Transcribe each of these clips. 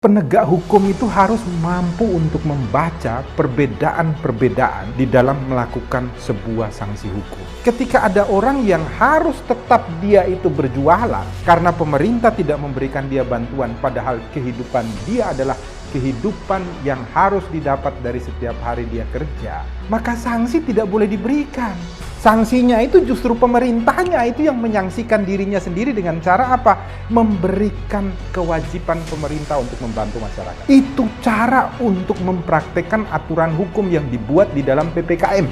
Penegak hukum itu harus mampu untuk membaca perbedaan-perbedaan di dalam melakukan sebuah sanksi hukum. Ketika ada orang yang harus tetap dia itu berjualan karena pemerintah tidak memberikan dia bantuan, padahal kehidupan dia adalah kehidupan yang harus didapat dari setiap hari dia kerja, maka sanksi tidak boleh diberikan. Sanksinya itu justru pemerintahnya itu yang menyangsikan dirinya sendiri dengan cara apa? Memberikan kewajiban pemerintah untuk membantu masyarakat. Itu cara untuk mempraktekkan aturan hukum yang dibuat di dalam PPKM.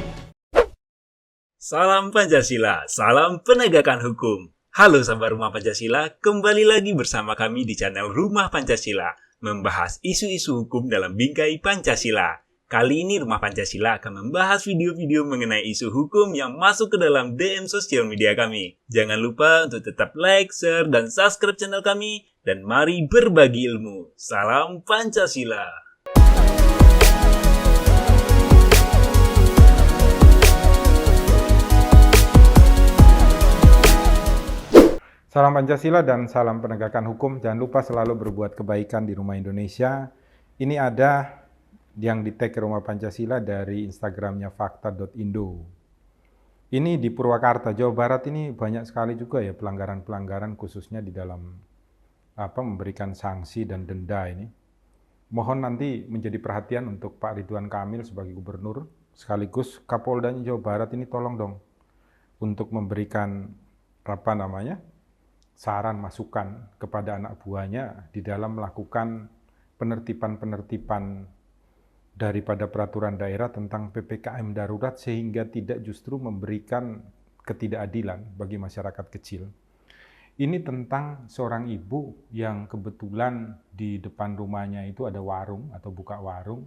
Salam Pancasila, salam penegakan hukum. Halo sahabat Rumah Pancasila, kembali lagi bersama kami di channel Rumah Pancasila, membahas isu-isu hukum dalam bingkai Pancasila. Kali ini Rumah Pancasila akan membahas video-video mengenai isu hukum yang masuk ke dalam DM sosial media kami. Jangan lupa untuk tetap like, share, dan subscribe channel kami. Dan mari berbagi ilmu. Salam Pancasila. Salam Pancasila dan salam penegakan hukum. Jangan lupa selalu berbuat kebaikan di Rumah Indonesia. Ini ada yang di-tag ke Rumah Pancasila dari Instagramnya fakta.indo. Ini di Purwakarta, Jawa Barat ini banyak sekali juga ya pelanggaran-pelanggaran khususnya di dalam memberikan sanksi dan denda ini. Mohon nanti menjadi perhatian untuk Pak Ridwan Kamil sebagai gubernur, sekaligus Kapoldanya Jawa Barat ini tolong dong untuk memberikan saran masukan kepada anak buahnya di dalam melakukan penertiban daripada peraturan daerah tentang PPKM darurat sehingga tidak justru memberikan ketidakadilan bagi masyarakat kecil. Ini tentang seorang ibu yang kebetulan di depan rumahnya itu ada warung atau buka warung,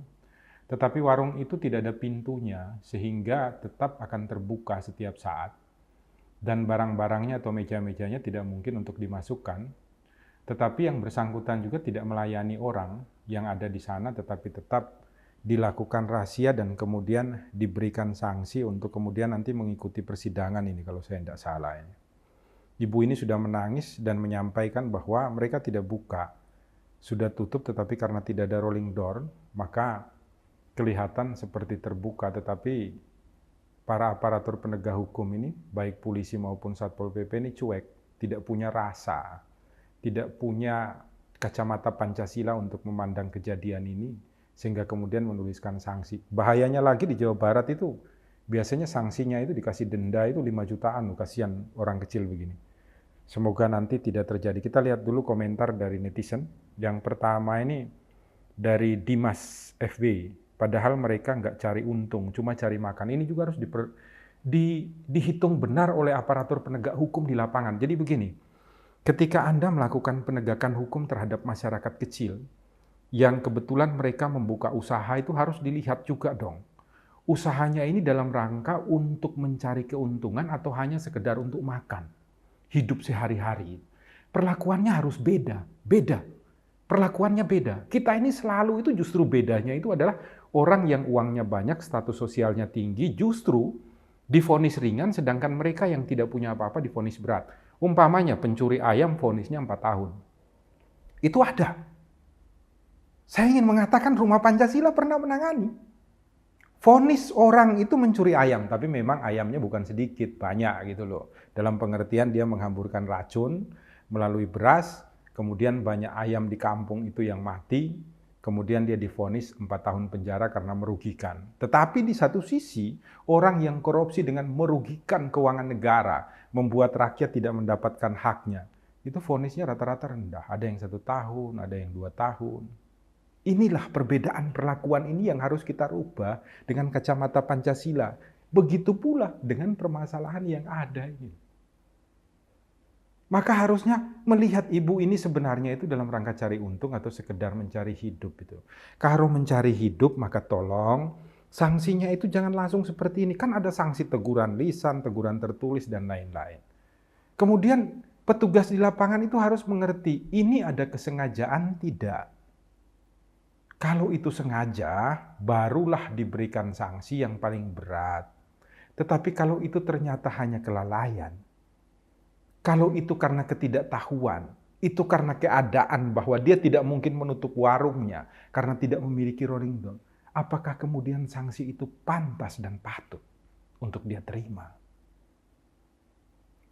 tetapi warung itu tidak ada pintunya sehingga tetap akan terbuka setiap saat dan barang-barangnya atau meja-mejanya tidak mungkin untuk dimasukkan, tetapi yang bersangkutan juga tidak melayani orang yang ada di sana tetapi tetap dilakukan razia dan kemudian diberikan sanksi untuk kemudian nanti mengikuti persidangan ini kalau saya tidak salah. Ibu ini sudah menangis dan menyampaikan bahwa mereka tidak buka, sudah tutup tetapi karena tidak ada rolling door, maka kelihatan seperti terbuka tetapi para aparatur penegak hukum ini, baik polisi maupun Satpol PP ini cuek, tidak punya rasa, tidak punya kacamata Pancasila untuk memandang kejadian ini, sehingga kemudian menuliskan sanksi. Bahayanya lagi di Jawa Barat itu, biasanya sanksinya itu dikasih denda itu 5 jutaan, kasihan orang kecil begini. Semoga nanti tidak terjadi. Kita lihat dulu komentar dari netizen. Yang pertama ini dari Dimas FB, padahal mereka nggak cari untung, cuma cari makan. Ini juga harus dihitung benar oleh aparatur penegak hukum di lapangan. Jadi begini, ketika Anda melakukan penegakan hukum terhadap masyarakat kecil, yang kebetulan mereka membuka usaha itu harus dilihat juga dong. Usahanya ini dalam rangka untuk mencari keuntungan atau hanya sekedar untuk makan, hidup sehari-hari. Perlakuannya harus beda. Perlakuannya beda. Kita ini selalu itu justru bedanya itu adalah orang yang uangnya banyak, status sosialnya tinggi, justru divonis ringan, sedangkan mereka yang tidak punya apa-apa divonis berat. Umpamanya pencuri ayam vonisnya 4 tahun. Itu ada. Saya ingin mengatakan Rumah Pancasila pernah menangani. Vonis orang itu mencuri ayam, tapi memang ayamnya bukan sedikit, banyak gitu loh. Dalam pengertian dia menghamburkan racun melalui beras, kemudian banyak ayam di kampung itu yang mati, kemudian dia divonis 4 tahun penjara karena merugikan. Tetapi di satu sisi, orang yang korupsi dengan merugikan keuangan negara, membuat rakyat tidak mendapatkan haknya, itu vonisnya rata-rata rendah. Ada yang 1 tahun, ada yang 2 tahun. Inilah perbedaan perlakuan ini yang harus kita rubah dengan kacamata Pancasila. Begitu pula dengan permasalahan yang ada ini. Maka harusnya melihat ibu ini sebenarnya itu dalam rangka cari untung atau sekedar mencari hidup itu. Kalau mencari hidup maka tolong sanksinya itu jangan langsung seperti ini. Kan ada sanksi teguran lisan, teguran tertulis dan lain-lain. Kemudian petugas di lapangan itu harus mengerti ini ada kesengajaan tidak. Kalau itu sengaja, barulah diberikan sanksi yang paling berat. Tetapi kalau itu ternyata hanya kelalaian, kalau itu karena ketidaktahuan, itu karena keadaan bahwa dia tidak mungkin menutup warungnya karena tidak memiliki rolling down, apakah kemudian sanksi itu pantas dan patut untuk dia terima?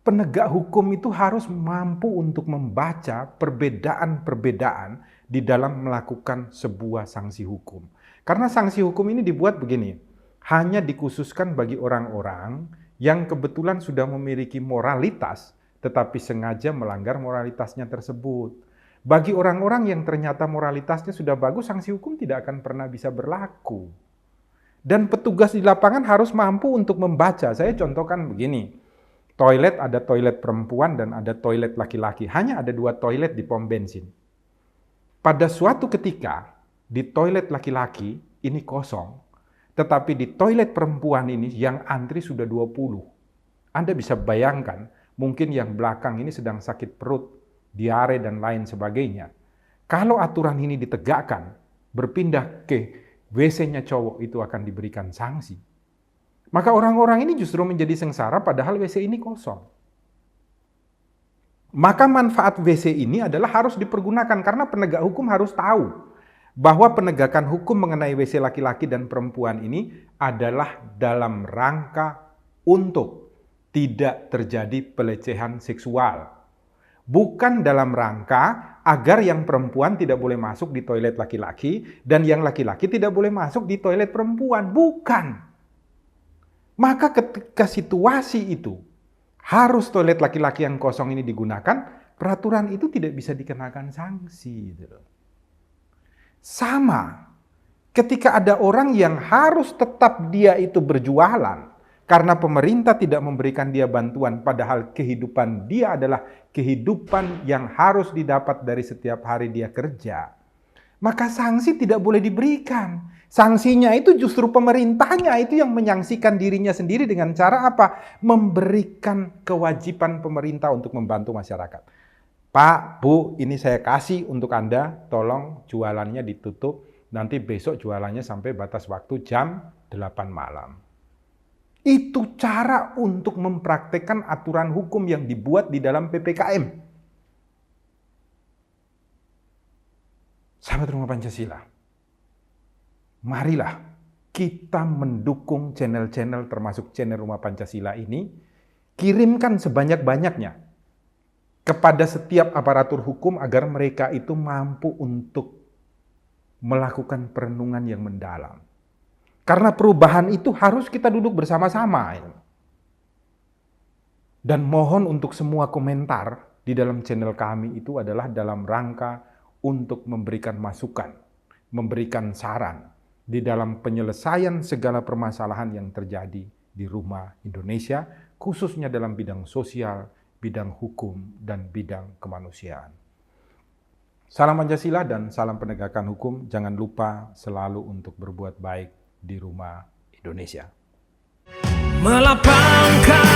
Penegak hukum itu harus mampu untuk membaca perbedaan-perbedaan di dalam melakukan sebuah sanksi hukum. Karena sanksi hukum ini dibuat begini, hanya dikhususkan bagi orang-orang yang kebetulan sudah memiliki moralitas, tetapi sengaja melanggar moralitasnya tersebut. Bagi orang-orang yang ternyata moralitasnya sudah bagus, sanksi hukum tidak akan pernah bisa berlaku. Dan petugas di lapangan harus mampu untuk membaca. Saya contohkan begini, toilet ada toilet perempuan dan ada toilet laki-laki. Hanya ada 2 toilet di pom bensin. Pada suatu ketika, di toilet laki-laki ini kosong, tetapi di toilet perempuan ini yang antri sudah 20. Anda bisa bayangkan, mungkin yang belakang ini sedang sakit perut, diare dan lain sebagainya. Kalau aturan ini ditegakkan, berpindah ke WC-nya cowok itu akan diberikan sanksi. Maka orang-orang ini justru menjadi sengsara padahal WC ini kosong. Maka manfaat WC ini adalah harus dipergunakan karena penegak hukum harus tahu bahwa penegakan hukum mengenai WC laki-laki dan perempuan ini adalah dalam rangka untuk tidak terjadi pelecehan seksual. Bukan dalam rangka agar yang perempuan tidak boleh masuk di toilet laki-laki dan yang laki-laki tidak boleh masuk di toilet perempuan. Bukan. Maka ketika situasi itu harus toilet laki-laki yang kosong ini digunakan, peraturan itu tidak bisa dikenakan sanksi. Sama, ketika ada orang yang harus tetap dia itu berjualan, karena pemerintah tidak memberikan dia bantuan, padahal kehidupan dia adalah kehidupan yang harus didapat dari setiap hari dia kerja, maka sanksi tidak boleh diberikan. Sanksinya itu justru pemerintahnya itu yang menyangsikan dirinya sendiri dengan cara apa? Memberikan kewajiban pemerintah untuk membantu masyarakat. Pak, Bu, ini saya kasih untuk Anda, tolong jualannya ditutup, nanti besok jualannya sampai batas waktu jam 8 malam. Itu cara untuk mempraktekkan aturan hukum yang dibuat di dalam PPKM. Sahabat Rumah Pancasila, marilah kita mendukung channel-channel termasuk channel Rumah Pancasila ini, kirimkan sebanyak-banyaknya kepada setiap aparatur hukum agar mereka itu mampu untuk melakukan perenungan yang mendalam. Karena perubahan itu harus kita duduk bersama-sama. Dan mohon untuk semua komentar di dalam channel kami itu adalah dalam rangka untuk memberikan masukan, memberikan saran di dalam penyelesaian segala permasalahan yang terjadi di rumah Indonesia, khususnya dalam bidang sosial, bidang hukum, dan bidang kemanusiaan. Salam Pancasila dan salam penegakan hukum. Jangan lupa selalu untuk berbuat baik di rumah Indonesia. Melapangkan